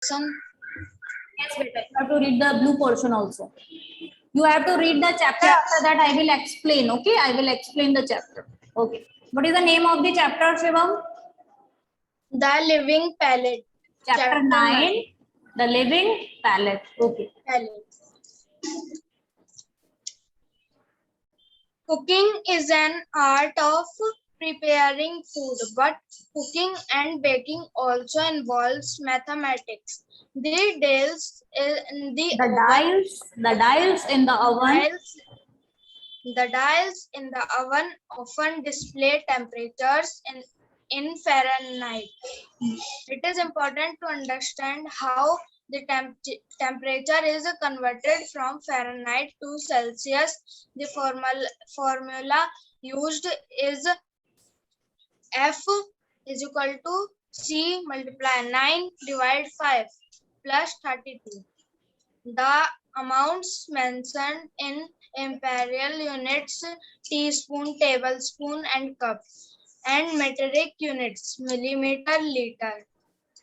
Yes, beta. You have to read the blue portion also. You have to read the chapter. Yes. After that, I will explain. Okay, I will explain the chapter. Okay. What is the name of the chapter, Shivam? The Living Palette. Chapter 9. The Living Palette. Okay. Palette. Cooking is an art of preparing food, but cooking and baking also involves mathematics. The dials in the dials in the oven. The dials in the oven often display temperatures in Fahrenheit. It is important to understand how the temperature is converted from Fahrenheit to Celsius. The formula used is F is equal to C multiply 9 divide 5 plus 32. The amounts mentioned in imperial units, teaspoon, tablespoon, and cup, and metric units, millimeter, liter,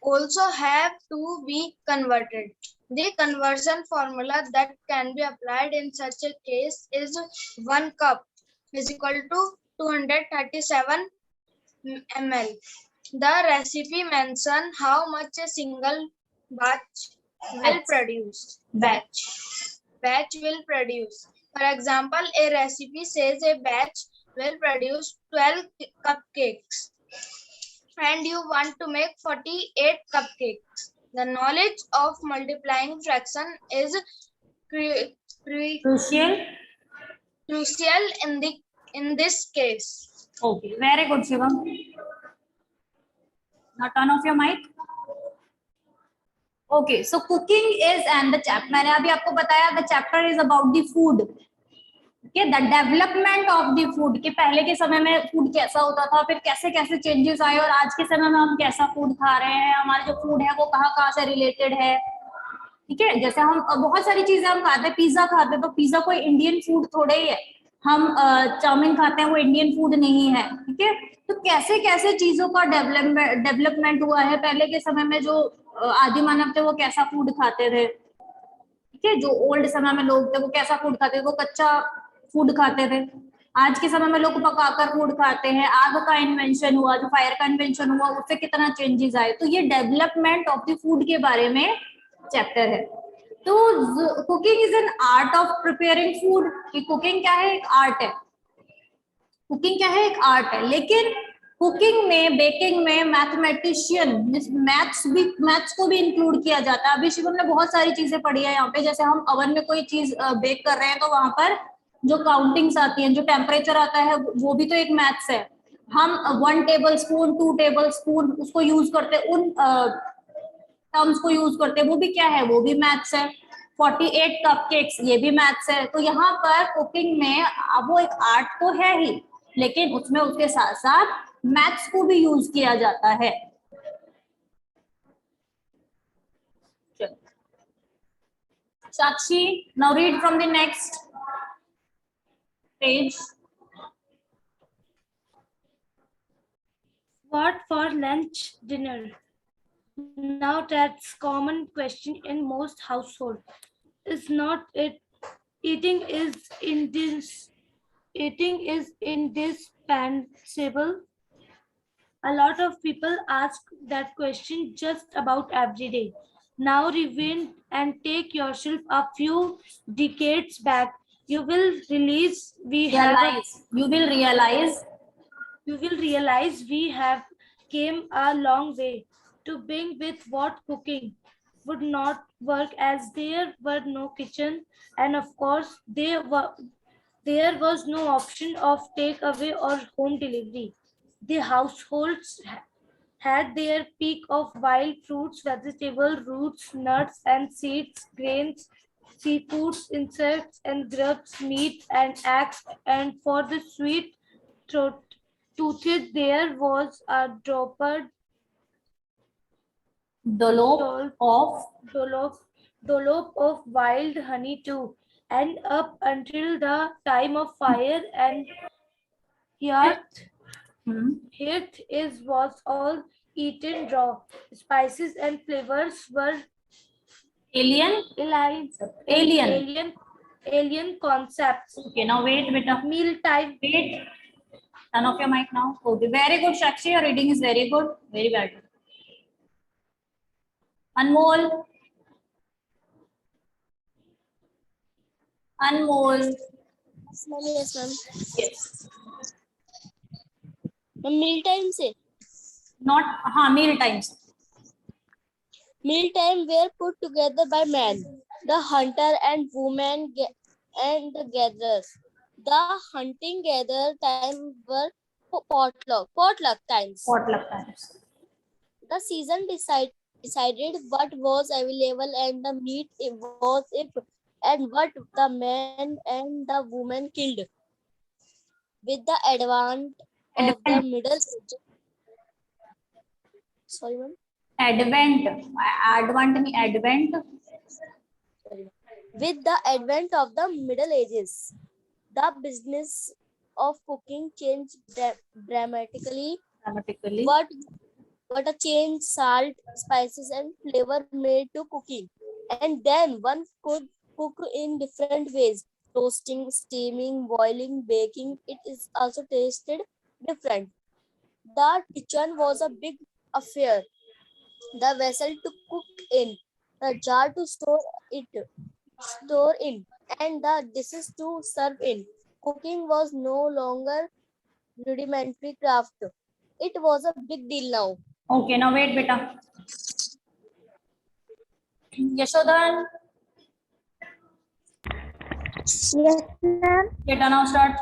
also have to be converted. The conversion formula that can be applied in such a case is 1 cup is equal to 237 ml. The recipe mentions how much a single batch will produce. Batch will produce. For example, a recipe says a batch will produce 12 cupcakes and you want to make 48 cupcakes. The knowledge of multiplying fraction is Crucial in this case. Okay, very good, Shivam. Now turn off your mic. Okay, so cooking is and the chapter मैंने अभी आपको बताया the chapter is about the food. Okay, the development of the food कि पहले के समय में food कैसा होता था, फिर कैसे कैसे चेंजेस आए और आज के समय में हम कैसा फूड खा रहे हैं, हमारा जो फूड है वो कहाँ से रिलेटेड है. ठीक है, जैसे हम बहुत सारी चीजें हम खाते हैं, पिज्जा खाते हैं तो पिज्जा कोई इंडियन फूड थोड़े ही है. हम चाउमीन खाते हैं वो इंडियन फूड नहीं है. ठीक है, तो कैसे कैसे चीजों का डेवलपमेंट हुआ है. पहले के समय में जो आदि मानव थे वो कैसा फूड खाते थे. ठीक है, जो ओल्ड समय में लोग थे वो कैसा फूड खाते थे, वो कच्चा फूड खाते थे. आज के समय में लोग पकाकर फूड खाते हैं. आग का इन्वेंशन हुआ, जो फायर का इन्वेंशन हुआ उससे कितना चेंजेस आए. तो ये डेवलपमेंट ऑफ द फूड के बारे में चैप्टर है. तो cooking is an art of preparing food. कि कुकिंग क्या है, एक आर्ट है. कुकिंग क्या है, एक आर्ट है. लेकिन कुकिंग में, बेकिंग में मैथमेटिशियन, मैथ्स को भी इंक्लूड किया जाता है. अभी शिवम ने बहुत सारी चीजें पढ़ी है यहाँ पे. जैसे हम ओवन में कोई चीज बेक कर रहे हैं तो वहां पर जो काउंटिंग्स आती हैं, जो टेम्परेचर आता है वो भी तो एक मैथ्स है. हम 1 टेबल स्पून 2 टेबल स्पून उसको यूज करते, उन टर्म्स को यूज करते, वो भी क्या है, वो भी मैथ्स है. 48 कपकेक्स, ये भी मैथ्स है. तो यहाँ पर कुकिंग में वो एक आर्ट तो है ही, लेकिन उसमें उसके साथ साथ मैथ्स को भी यूज किया जाता है. Sakshi, now read from the next page. What for lunch, dinner? Now that's common question in most households. Is not it? Eating is indispensable. A lot of people ask that question just about every day. Now rewind and take yourself a few decades back. You will realize we have came a long way to begin with. What cooking would not work as there were no kitchen, and of course there was no option of takeaway or home delivery. The households had their peak of wild fruits, vegetables, roots, nuts and seeds, grains, seafoods, insects and grubs, meat and eggs, and for the sweet toothed there was a dollop of wild honey too, and up until the time of fire and hearth was all eaten raw. Spices and flavors were alien alien concepts. Okay, now wait beta, Mealtime. wait, turn off your mic now. Okay, very good Shakshi, your reading is very good, very bad. Anmol, Yes, ma'am. yes, Meal time से not meal times. meal time were put together by men, the hunter and women and the gatherers. The hunting gather time were potluck times. Potluck times. The season decided what was available and the meat it was if and what the men and the women killed. With the advent of the Middle Ages. Sorry, ma'am. Advent. With the advent of the Middle Ages, the business of cooking changed dramatically. What a change salt, spices, and flavor made to cooking. And then one could cook in different ways: roasting, steaming, boiling, baking. It is also tasted different. The kitchen was a big affair. The vessel to cook in, the jar to store in, and the dishes to serve in. Cooking was no longer rudimentary craft. It was a big deal now. Okay, now wait beta. Yashodan, Yes, ma'am. beta now start.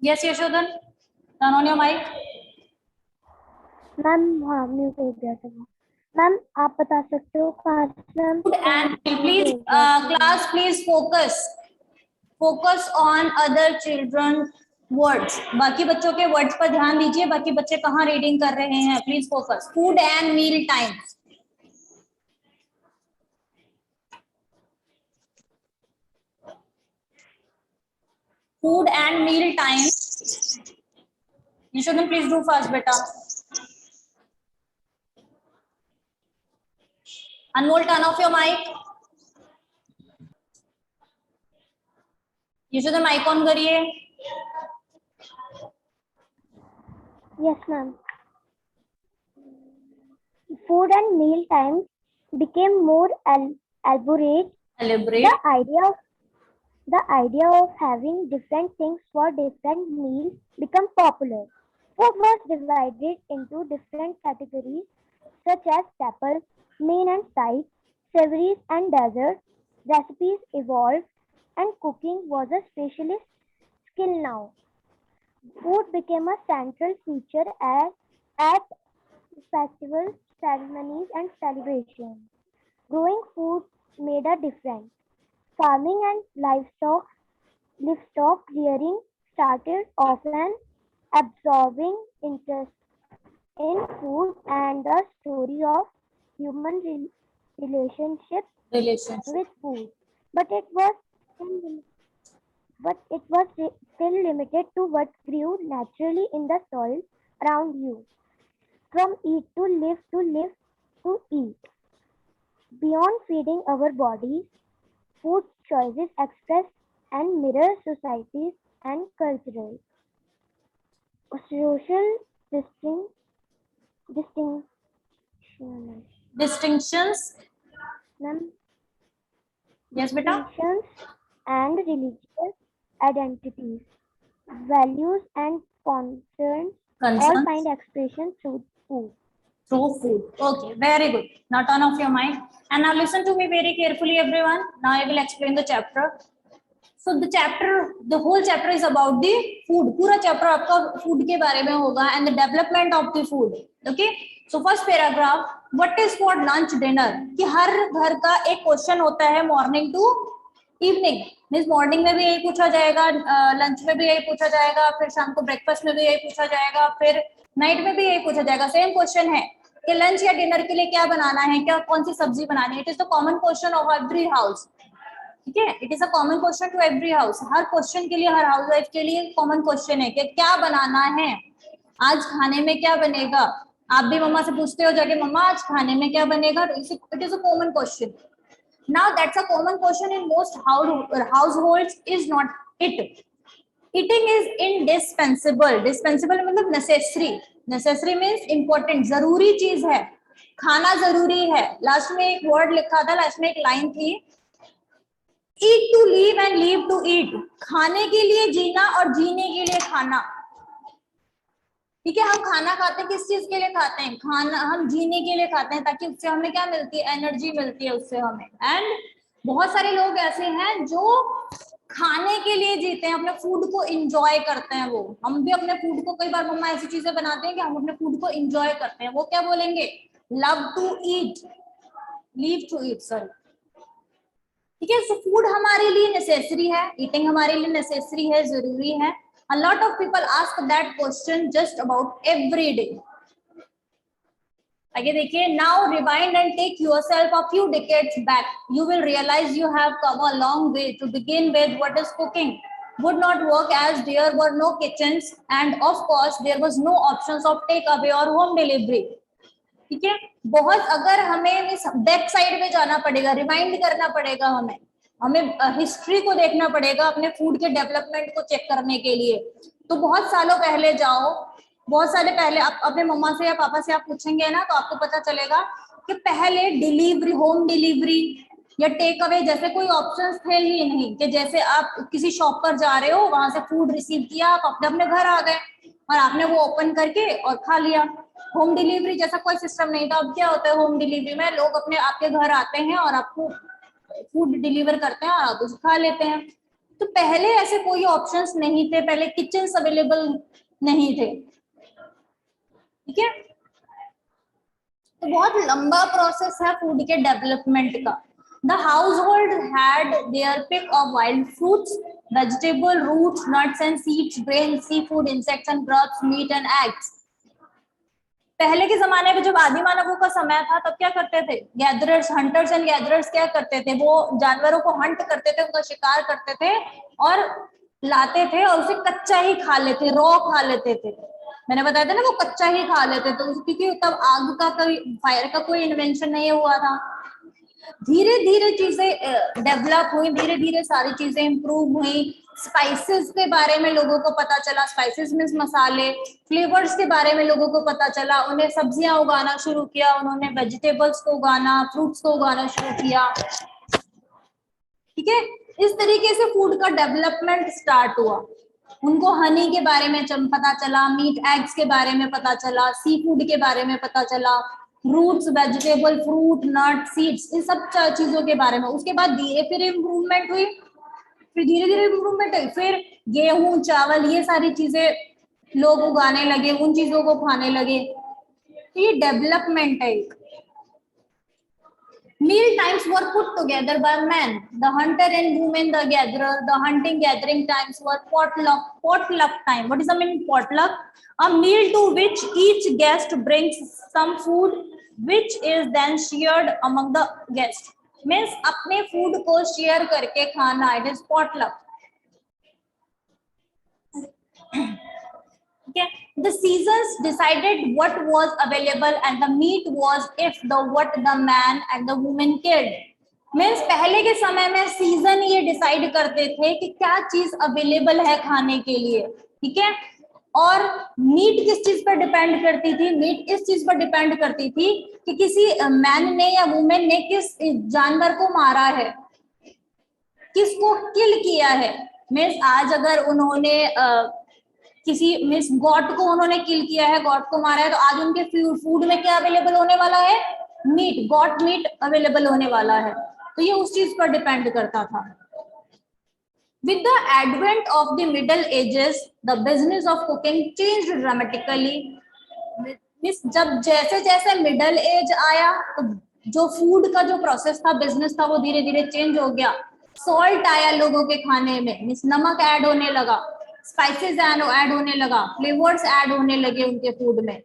Yes, Yashodan, turn on your mic. Ma'am हाँ mute हो गया था वो। Ma'am आप बता सकते हो ma'am And please, class, please focus on other children words. बाकी बच्चों के वर्ड्स पर ध्यान दीजिए, बाकी बच्चे कहाँ रीडिंग कर रहे हैं, please focus. Food and meal times. Food and meal times. You shouldn't please do fast, beta. Anmol, turn off your mic. You should mic on करिए. Yes, ma'am. Food and meal times became more elaborate. The idea of having different things for different meals became popular. Food was divided into different categories such as staples, main and side, savories and desserts. Recipes evolved and cooking was a specialist skill now. Food became a central feature at festivals, ceremonies, and celebrations. Growing food made a difference. Farming and livestock rearing started often absorbing interest in food and the story of human relationship with food. But it was still limited to what grew naturally in the soil around you. From eat to live to eat. Beyond feeding our bodies, food choices express and mirror societies and cultural. Social Distinctions. Ma'am, Yes, beta. distinctions and religious identities, values and concerns all find expression through food. Through food. Okay, very good. Now turn off your mic and now listen to me very carefully, everyone. Now I will explain the chapter. So the whole chapter is about the food. पूरा chapter आपका food के बारे में होगा and the development of the food. Okay. So first paragraph, what is for lunch dinner? कि हर घर का एक क्वेश्चन होता है morning to evening. Means morning में भी यही पूछा जाएगा, लंच में भी यही पूछा जाएगा, फिर शाम को ब्रेकफास्ट में भी यही पूछा जाएगा, फिर नाइट में भी यही पूछा जाएगा. सेम क्वेश्चन है कि लंच या डिनर के लिए क्या बनाना है, क्या कौन सी सब्जी बनानी है. It is the common question of every house. ठीक है, it is a common question to every house, हर क्वेश्चन के लिए, हर हाउस वाइफ के लिए कॉमन क्वेश्चन है कि क्या बनाना है, आज खाने में क्या बनेगा। आप भी मम्मा से पूछते हो जाके, मम्मा आज खाने में क्या बनेगा, it is a common question. Now that's a common question in most households is not it. Eating is indispensable. Dispensable मतलब necessary. Necessary means important. जरूरी चीज है, खाना जरूरी है। लास्ट में एक वर्ड लिखा था, लास्ट में एक लाइन थी, eat to live and live to eat. खाने के लिए जीना और जीने के लिए खाना। ठीक है, हम खाना खाते हैं किस चीज के लिए खाते हैं, खाना हम जीने के लिए खाते हैं, ताकि उससे हमें क्या मिलती है, एनर्जी मिलती है उससे हमें। एंड बहुत सारे लोग ऐसे हैं जो खाने के लिए जीते हैं, अपने फूड को एंजॉय करते हैं। वो हम भी अपने फूड को, कई बार मम्मा ऐसी चीजें बनाते हैं कि हम अपने फूड को एंजॉय करते हैं। वो क्या बोलेंगे, love to eat, live to eat, sorry. ठीक है, सो फूड हमारे लिए नेसेसरी है, ईटिंग हमारे लिए नेसेसरी है, जरूरी है। A lot of people ask that question just about every day. आगे देखिए, now rewind and take yourself a few decades back. You will realize you have come a long way. To begin with, what is cooking would not work as there were no kitchens, and of course there was no options of takeaway or home delivery. ठीक है, बहुत अगर हमें इस back side में जाना पड़ेगा, remind करना पड़ेगा, हमें हिस्ट्री को देखना पड़ेगा अपने फूड के डेवलपमेंट को चेक करने के लिए। तो बहुत सालों पहले जाओ, बहुत साल पहले आप अपने मम्मा से या पापा से आप पूछेंगे ना, तो आपको पता चलेगा कि पहले डिलीवरी, होम डिलीवरी या टेक अवे जैसे कोई ऑप्शंस थे ही नहीं, कि जैसे आप किसी शॉप पर जा रहे हो, वहां से फूड रिसीव किया, आप अपने अपने घर आ गए और आपने वो ओपन करके और खा लिया। होम डिलीवरी जैसा कोई सिस्टम नहीं था। अब क्या होता है, होम डिलीवरी में लोग अपने आपके घर आते हैं और आपको फूड डिलीवर करते हैं और आप उसे खा लेते हैं। तो पहले ऐसे कोई ऑप्शंस नहीं थे, पहले किचन्स अवेलेबल नहीं थे। ठीक है, तो बहुत लंबा प्रोसेस है फूड के डेवलपमेंट का। The household had their pick of wild fruits, vegetable, roots, nuts and seeds, grains, seafood, insects and grubs, meat and eggs. पहले के जमाने में जब आदि मानवों का समय था, तब क्या करते थे, गैदरर्स, हंटर्स एंड गैदरर्स क्या करते थे, वो जानवरों को हंट करते थे, उनका शिकार करते थे और लाते थे और उसे कच्चा ही खा लेते, रॉ खा लेते थे। मैंने बताया था ना, वो कच्चा ही खा लेते थे, क्योंकि तब आग का कोई, फायर का कोई इन्वेंशन नहीं हुआ था। धीरे धीरे चीजें डेवलप हुई, धीरे धीरे सारी चीजें इंप्रूव हुई। स्पाइसेस के बारे में लोगों को पता चला, स्पाइसेस मींस मसाले, फ्लेवर्स के बारे में लोगों को पता चला, उन्हें सब्जियां उगाना शुरू किया, उन्होंने वेजिटेबल्स को उगाना, फ्रूट्स को उगाना शुरू किया। ठीक है, इस तरीके से फूड का डेवलपमेंट स्टार्ट हुआ। उनको हनी के बारे में पता चला, मीट एग्स के बारे में पता चला, सी फूड के बारे में पता चला, रूट्स, वेजिटेबल, फ्रूट, नट, सीड्स, इन सब चीजों के बारे में। उसके बाद धीरे फिर इम्प्रूवमेंट हुई, फिर धीरे धीरे इम्प्रूवमेंट हुई, फिर गेहूं, चावल, ये सारी चीजें लोग उगाने लगे, उन चीजों को खाने लगे। तो ये डेवलपमेंट है एक। Meal times were put together by men. The hunter and women, the gatherer. The hunting gathering times were potluck time. What is the meaning potluck? A meal to which each guest brings some food, which is then shared among the guests. Means अपने food को share करके खाना. It is potluck. Okay. The seasons decided what was available and the meat was if the what the man and the woman killed. Means पहले के समय में season ये decide करते थे कि क्या चीज अवेलेबल है खाने के लिए। ठीक है, और मीट किस चीज पर डिपेंड करती थी, मीट इस चीज पर डिपेंड करती थी कि किसी मैन ने या वुमेन ने किस जानवर को मारा है, किसको किल किया है। मीन्स आज अगर उन्होंने किसी मिस गॉड को उन्होंने किल किया है, गॉड को मारा है, तो आज उनके फूड में क्या अवेलेबल होने वाला है, मीट, गॉड मीट अवेलेबल होने वाला है। तो ये उस चीज पर डिपेंड करता था। With the advent of the Middle Ages, the business of cooking changed dramatically. जब जैसे जैसे मिडल एज आया, तो जो फूड का जो प्रोसेस था, बिजनेस था, वो धीरे धीरे चेंज हो गया। सॉल्ट आया लोगों के खाने में, मीन्स नमक ऐड होने लगा, स्पाइसेस ऐड होने लगा, फ्लेवर्स ऐड होने लगे उनके फूड में।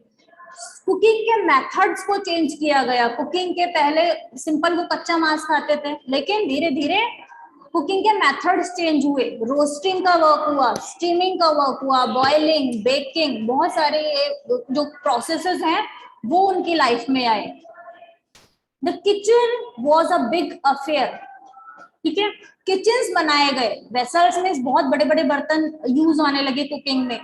कुकिंग के मेथड्स को चेंज किया गया। कुकिंग के पहले सिंपल वो कच्चा मांस खाते थे, लेकिन धीरे धीरे कुकिंग के मेथड्स चेंज हुए, रोस्टिंग का वर्क हुआ, स्टीमिंग का वर्क हुआ, बॉइलिंग, बेकिंग, बहुत सारे जो प्रोसेसेस हैं वो उनकी लाइफ में आए। The kitchen was a big affair, ठीक है, किचन्स बनाए गए, वेसल्स में बहुत बड़े बड़े बर्तन यूज होने लगे कुकिंग में।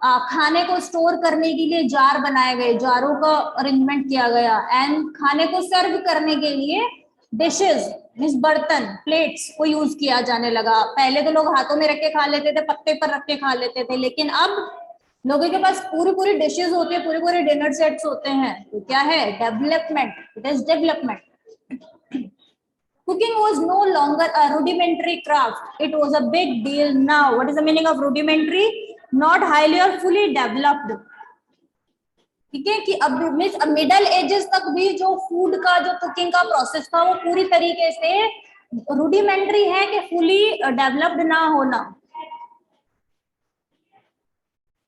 खाने को स्टोर करने के लिए जार बनाए गए, जारों का अरेंजमेंट किया गया, एंड खाने को सर्व करने के लिए डिशेस मीन्स बर्तन, प्लेट्स को यूज किया जाने लगा। पहले तो लोग हाथों में रख के खा लेते थे, पत्ते पर रख के खा लेते थे, लेकिन अब लोगों के पास पूरी पूरी डिशेस होती है, पूरे पूरे डिनर सेट्स होते हैं। तो क्या है? Development, it is development. Cooking was no longer a rudimentary craft. It was a big deal now. What is the meaning of rudimentary? Not highly or fully developed. ठीक है, कि अब मिडल एजेस तक भी जो फूड का, जो cooking का प्रोसेस था, वो पूरी तरीके से रूडिमेंट्री है कि फुली डेवलप्ड ना होना।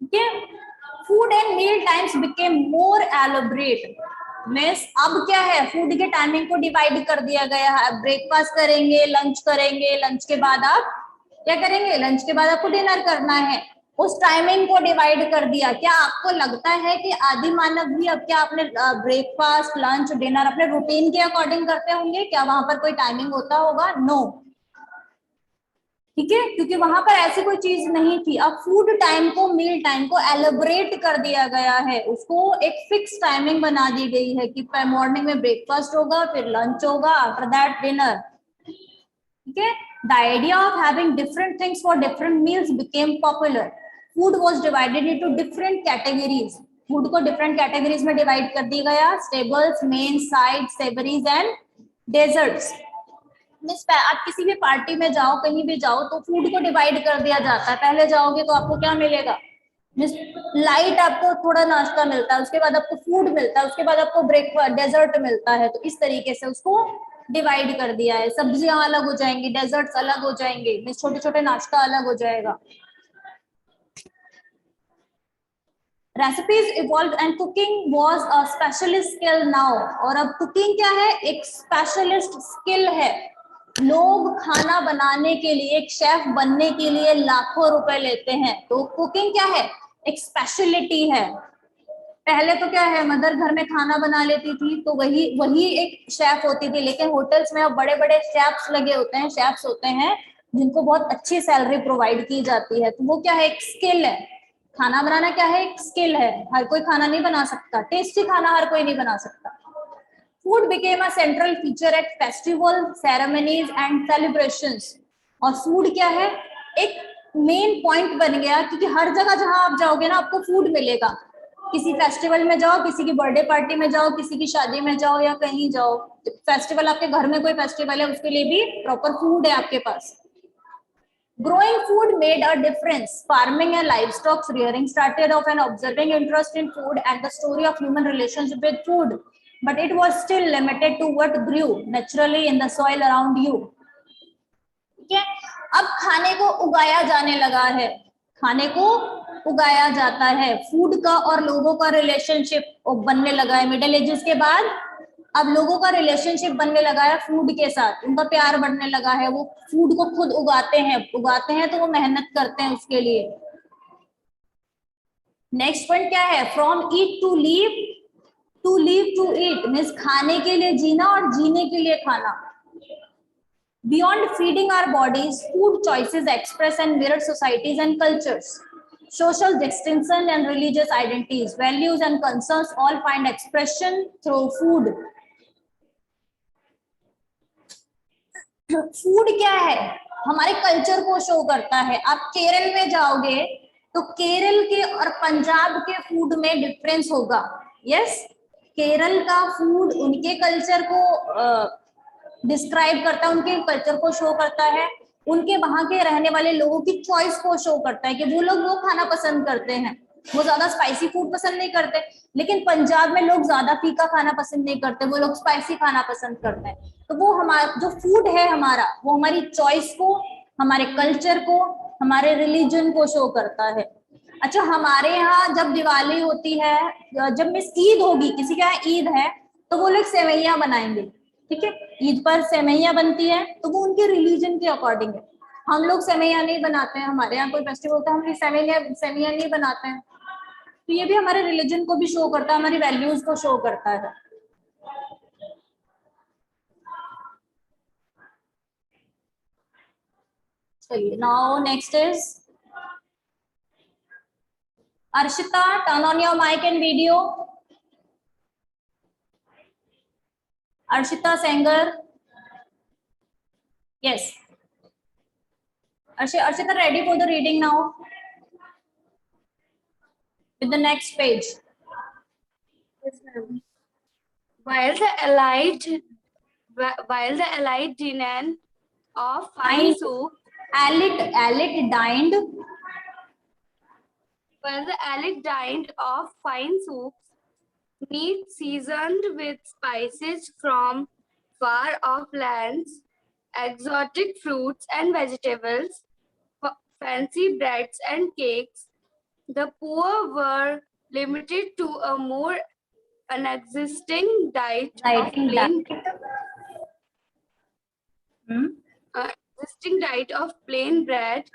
ठीक है, food and meal times became more elaborate. Means अब क्या है, फूड के टाइमिंग को डिवाइड कर दिया गया है। ब्रेकफास्ट करेंगे, लंच करेंगे, लंच के बाद आप क्या करेंगे, लंच के बाद आपको डिनर करना है, उस टाइमिंग को डिवाइड कर दिया। क्या आपको लगता है कि आदि मानव भी अब क्या अपने ब्रेकफास्ट, लंच, डिनर अपने रूटीन के अकॉर्डिंग करते होंगे? क्या वहां पर कोई टाइमिंग होता होगा? नो। ठीक है, क्योंकि वहां पर ऐसी कोई चीज नहीं थी। अब फूड टाइम को, मील टाइम को एलोबरेट कर दिया गया है, उसको एक फिक्स टाइमिंग बना दी गई है कि मॉर्निंग में ब्रेकफास्ट होगा, फिर लंच होगा, आफ्टर दैट डिनर। ठीक है, the idea of having different things for different meals became popular. Food was divided into different categories. Food को डिफरेंट कैटेगरीज में डिवाइड कर दिया गया, staples, main, side, savouries and desserts. आप किसी भी पार्टी में जाओ, कहीं भी जाओ, तो फूड को डिवाइड कर दिया जाता है। पहले जाओगे तो आपको क्या मिलेगा? लाइट, आपको थोड़ा नाश्ता मिलता है, उसके बाद आपको फूड मिलता है, उसके बाद आपको ब्रेकफास्ट, डेजर्ट मिलता है। तो इस तरीके से उसको डिवाइड कर दिया है। सब्जियां अलग हो जाएंगी, डेजर्ट्स अलग हो जाएंगे, छोटे छोटे नाश्ता अलग हो जाएगा। Recipes evolve and cooking was a specialist skill now. और अब कुकिंग क्या है? एक स्पेशलिस्ट स्किल है। लोग खाना बनाने के लिए, एक शेफ बनने के लिए लाखों रुपए लेते हैं। तो कुकिंग क्या है? एक स्पेशलिटी है। पहले तो क्या है, मदर घर में खाना बना लेती थी तो वही एक शेफ होती थी, लेकिन होटल्स में अब बड़े बड़े शेफ्स लगे होते हैं, शेफ्स होते हैं जिनको बहुत अच्छी सैलरी प्रोवाइड की जाती है। तो वो क्या है? एक स्किल है। खाना बनाना क्या है? एक स्किल है। हर कोई खाना नहीं बना सकता, टेस्टी खाना हर कोई नहीं बना सकता। Food became a central feature at festival, ceremonies and celebrations. और फूड क्या है? एक मेन पॉइंट बन गया, क्योंकि हर जगह जहां आप जाओगे ना, आपको फूड मिलेगा। किसी फेस्टिवल में जाओ, किसी की बर्थडे पार्टी में जाओ, किसी की शादी में जाओ, या कहीं जाओ, फेस्टिवल, आपके घर में कोई फेस्टिवल है, उसके लिए भी प्रॉपर फूड है आपके पास। Growing food made a difference. Farming and livestock rearing started off an observing interest in food and the story of human relationship with food. But it was still limited to what grew naturally in the soil around you. ठीक है, अब खाने को उगाया जाने लगा है, खाने को उगाया जाता है। फूड का और लोगों का रिलेशनशिप बनने लगा है। मिडिल एजेस के बाद अब लोगों का रिलेशनशिप बनने लगा है फूड के साथ, उनका प्यार बढ़ने लगा है। वो फूड को खुद उगाते हैं तो वो मेहनत करते हैं उसके लिए। नेक्स्ट पॉइंट क्या है? From eat to live, to live to eat, means खाने के लिए जीना और जीने के लिए खाना। Beyond feeding our bodies, food choices express and mirror societies and cultures. Social distinction and religious identities, values and concerns all find expression through food. Food क्या है? हमारे कल्चर को शो करता है। आप केरल में जाओगे तो केरल के और पंजाब के फूड में डिफरेंस होगा। यस, केरल का फूड उनके कल्चर को डिस्क्राइब करता है, उनके कल्चर को शो करता है, उनके वहां के रहने वाले लोगों की चॉइस को शो करता है कि वो लोग वो खाना पसंद करते हैं। वो ज्यादा स्पाइसी फूड पसंद नहीं करते, लेकिन पंजाब में लोग ज्यादा फीका खाना पसंद नहीं करते, वो लोग स्पाइसी खाना पसंद करते हैं। तो वो हमारा जो फूड है हमारा, वो हमारी चॉइस को, हमारे कल्चर को, हमारे रिलीजन को शो करता है। अच्छा, हमारे यहाँ जब दिवाली होती है, जब मिस ईद होगी, किसी के यहाँ ईद है, तो वो लोग सेवैयां बनाएंगे। ठीक है। ईद पर सेवैयां बनती है तो वो उनके रिलीजन के अकॉर्डिंग है। हम लोग सेवैयां नहीं बनाते हैं, हमारे यहाँ कोई फेस्टिवल होता है हम सेवैयां नहीं बनाते हैं। तो ये भी हमारे रिलीजन को भी शो करता है, हमारी वैल्यूज को शो करता है। चलिए, now next is Arshita, turn on your mic and video. Arshita Sanger. Yes. Arshita, ready for the reading now? With the next page. While the elite dined of Fine. fine soup, Elite dined. while the elite dined of fine soups, meat seasoned with spices from far off lands, exotic fruits and vegetables, fancy breads and cakes, the poor were limited to a more unexisting diet of Dieting plain diet. existing diet of plain bread,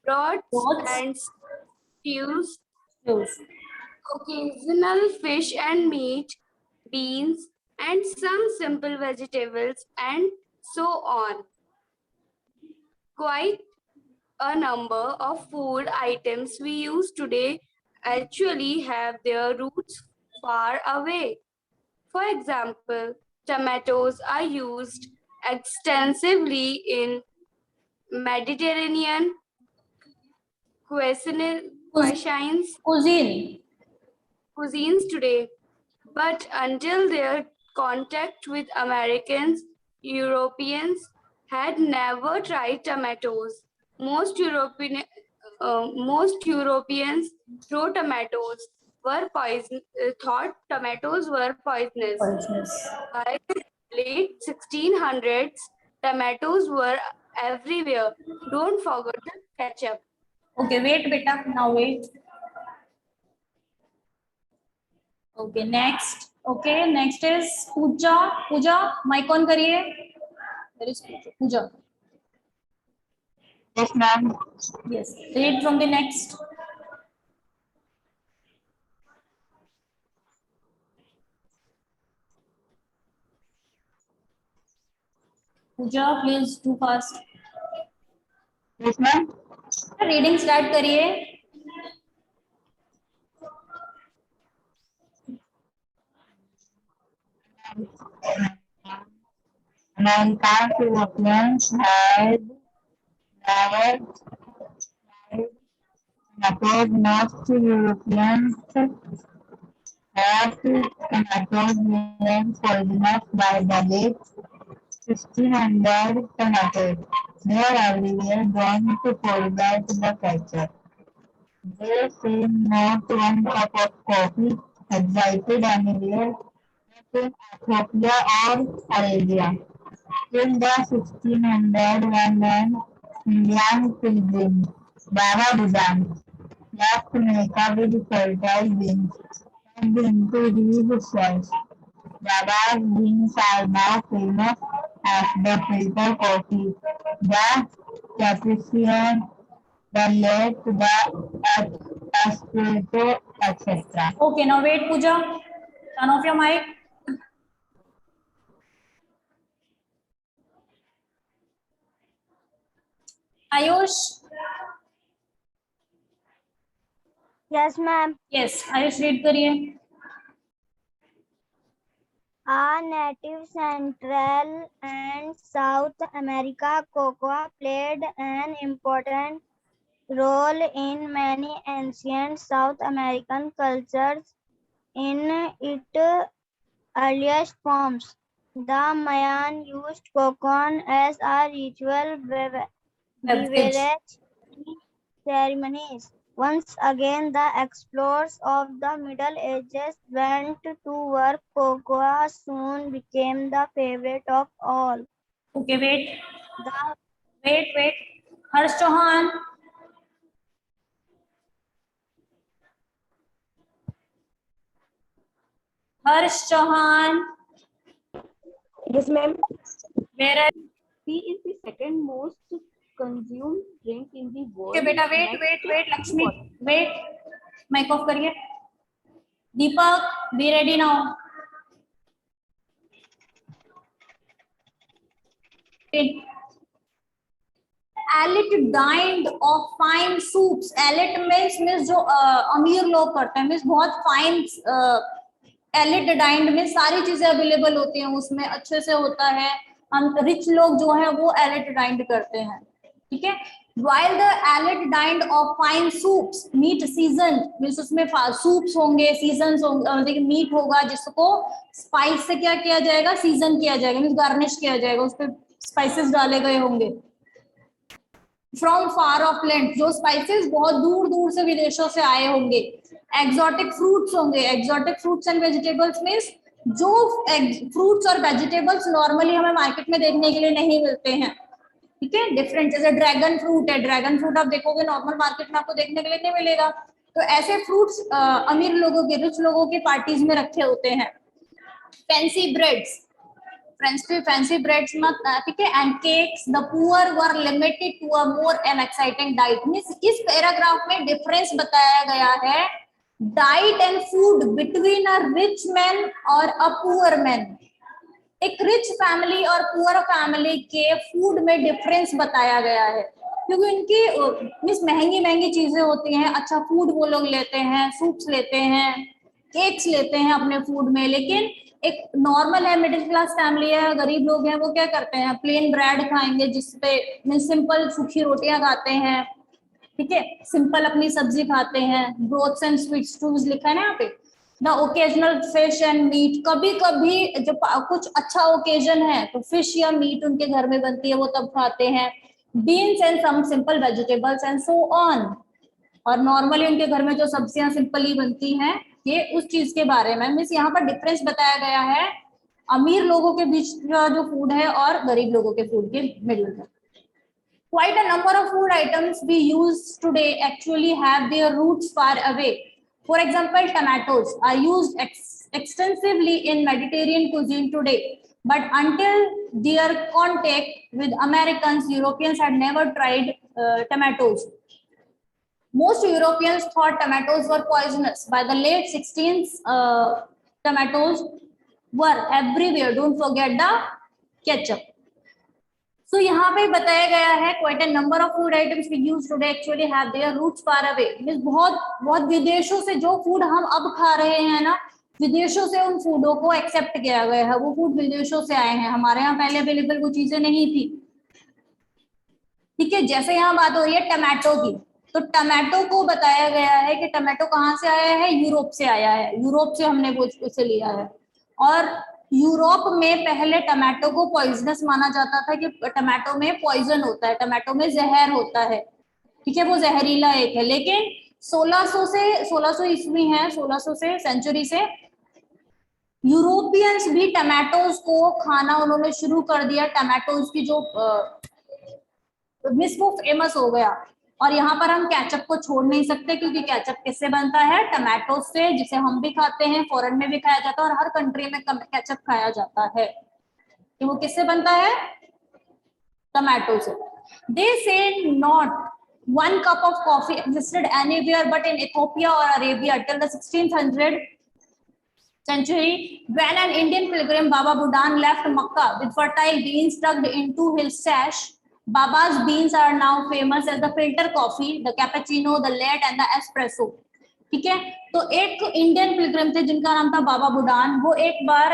broths Broths. and stews, Yes. occasional fish and meat, beans, and some simple vegetables, and so on. Quite a number of food items we use today actually have their roots far away. For example, tomatoes are used extensively in Mediterranean cuisines Cuisine. today, but until their contact with Americans, Europeans had never tried tomatoes. Most Europeans thought tomatoes were poisonous. Poisonous. By the late 1600s, tomatoes were everywhere. Don't forget the ketchup. Okay, wait, beta. Now wait. Okay, next. Okay, next is Pooja. Pooja, mic on करिए. There is Pooja. Pooja. Yes, ma'am. Yes. Read from the next. Pooja, please do fast. Yes, ma'am. Reading start करिए. American Europeans had never tried tomatoes. Most Europeans had tomatoes named poisonous by the late 1600s. Tomatoes were everywhere. Don't forget the ketchup. They say not one cup of coffee existed anywhere in Ethiopia or Arabia. In the 1600s, when an Indian pilgrim, Baba Budan, left Mecca with fertile beans and into these soils, Baba's beans are now famous as the filter coffee, the cappuccino, the latte, the espresso, etc. Okay, now wait, Pooja. Turn off your mic. Ayush. Yes, ma'am. Yes, Ayush read करिए. A native Central and South America, cocoa played an important role in many ancient South American cultures. In its earliest forms, the Mayan used cocoa as a ritual beverage in ceremonies. Once again, the explorers of the Middle Ages went to work. Cocoa soon became the favorite of all. Okay, wait. The Wait. Harsh Chauhan. Harsh Chauhan. Yes, ma'am. Whereas Tea is the second most consumed drink in the world. okay बेटा next wait to Lakshmi water. wait mic off करिए Deepak be ready now elite dined of fine soups elite means जो अमीर लोग करते हैं means बहुत fine elite डाइंड में सारी चीजें अवेलेबल होती हैं उसमें अच्छे से होता है हम रिच लोग जो है वो एलिट डाइंड करते हैं ठीक है while the elite dined of fine soups meat season means उसमें सूप्स होंगे सीजन होंगे मीट होगा जिसको स्पाइस से क्या किया जाएगा सीजन किया जाएगा मीन्स गार्निश किया जाएगा उस पर स्पाइसेस डाले गए होंगे फ्रॉम फार ऑफ लैंड जो स्पाइसेस बहुत दूर दूर से विदेशों से आए होंगे एक्सोटिक फ्रूट्स होंगे exotic fruits and vegetables means जो फ्रूट्स और वेजिटेबल्स नॉर्मली हमें मार्केट में देखने के लिए नहीं मिलते हैं ठीक है डिफरेंट जैसे ड्रैगन फ्रूट है ड्रैगन फ्रूट आप देखोगे नॉर्मल मार्केट में आपको देखने के लिए नहीं मिलेगा तो ऐसे फ्रूट्स अमीर लोगों के रिच लोगों के पार्टीज में रखे होते हैं फैंसी ब्रेड्स fancy breads मत ठीक है and cakes the poor were limited to a more and exciting diet means इस पैराग्राफ में डिफरेंस बताया गया है diet and food between a rich man और अ पुअर मैन एक रिच फैमिली और पुअर फैमिली के फूड में डिफरेंस बताया गया है क्योंकि उनकी मींस महंगी महंगी चीजें होती हैं अच्छा फूड वो लोग लेते हैं सूप्स लेते हैं केक्स लेते हैं अपने फूड में लेकिन एक नॉर्मल है मिडिल क्लास फैमिली है गरीब लोग हैं वो क्या करते हैं प्लेन ब्रेड खाएंगे जिसपे सिंपल सूखी रोटियां खाते हैं ठीक है सिंपल अपनी सब्जी खाते हैं ब्रोथ्स एंड स्वीट स्टूज लिखा है ना यहाँ पे the occasional fish and meat कभी कभी जब कुछ अच्छा ओकेजन है तो फिश या मीट उनके घर में बनती है वो तब खाते हैं beans and some simple vegetables and so on और नॉर्मली उनके घर में जो सब्जियां सिंपली बनती हैं ये उस चीज के बारे में मीन्स यहाँ पर डिफरेंस बताया गया है अमीर लोगों के बीच का जो फूड है और गरीब लोगों के फूड के मिडिल में quite a number of food items we use today actually have their roots far away for example tomatoes are used extensively in Mediterranean cuisine today but until their contact with Americans Europeans had never tried tomatoes. Most Europeans thought tomatoes were poisonous. By the late 16th, tomatoes were everywhere. Don't forget the ketchup. So यहाँ पे बताया गया है quite a number of food items we use today actually have their roots far away. Means बहुत विदेशों से जो food हम अब खा रहे हैं ना विदेशों से उन फूडों को एक्सेप्ट किया गया है वो फूड विदेशों से आए हैं हमारे यहाँ पहले अवेलेबल वो चीजें नहीं थी ठीक है जैसे यहाँ बात हो रही है टमाटो की तो टमाटो को बताया गया है कि टमाटो कहाँ से आया है यूरोप से आया है यूरोप से हमने वो उसे लिया है और यूरोप में पहले टमाटो को पॉइजनस माना जाता था कि टमाटो में पॉइजन होता है टमाटो में जहर होता है ठीक है वो जहरीला एक है लेकिन 1600 ईस्वी है 1600 से सेंचुरी से यूरोपियंस भी टमाटोज को खाना उन्होंने शुरू कर दिया टमाटोज की जो मिस वो फेमस हो गया और यहाँ पर हम केचप को छोड़ नहीं सकते क्योंकि केचप किससे बनता है टमाटो से जिसे हम भी खाते हैं फॉरेन में भी खाया जाता है और हर कंट्री में केचप खाया जाता है कि वो किससे बनता है टमाटो से दे से not 1 cup of coffee existed anywhere but in Ethiopia or Arabia till the 1600 century when an Indian pilgrim Baba Budan left Makkah with fertile beans tucked into his sash Baba's beans are now famous as the filter coffee, the cappuccino, the latte and the espresso. ठीक है तो एक Indian Pilgrim थे जिनका नाम था बाबा बुडान वो एक बार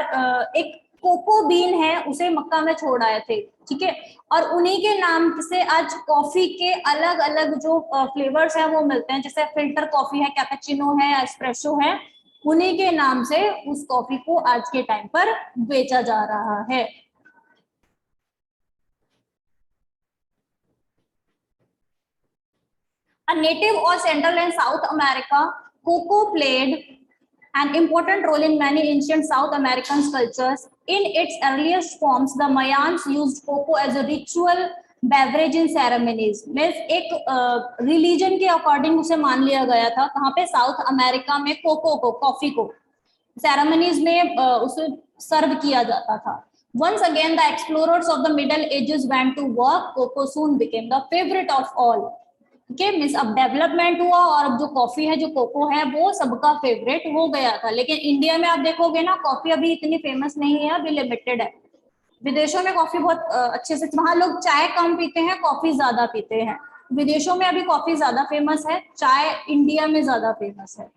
एक कोको बीन है उसे मक्का में छोड़ आए थे ठीक है और उन्हीं के नाम से आज कॉफी के अलग अलग जो फ्लेवर्स हैं वो मिलते हैं जैसे फिल्टर कॉफी है कैपेचिनो है एस्प्रेसो है उन्हीं के नाम से उस कॉफी को आज के टाइम पर बेचा जा रहा है A native of Central and South America, cocoa played an important role in many ancient South American cultures. In its earliest forms, the Mayans used cocoa as a ritual beverage in ceremonies. Means एक religion के according उसे मान लिया गया था कहाँ पे south America में कोको को कॉफी को सेरेमनीज में उसे सर्व किया जाता था Once again, the explorers of the Middle Ages went to work. Cocoa soon became the favorite of all. ठीक है मिस, अब डेवलपमेंट हुआ और अब जो कॉफी है, जो कोको है, वो सबका फेवरेट हो गया था। लेकिन इंडिया में आप देखोगे ना, कॉफी अभी इतनी फेमस नहीं है, अभी लिमिटेड है। विदेशों में कॉफी बहुत अच्छे से, वहां लोग चाय कम पीते हैं, कॉफी ज्यादा पीते हैं। विदेशों में अभी कॉफी ज्यादा फेमस है, चाय इंडिया में ज्यादा फेमस है।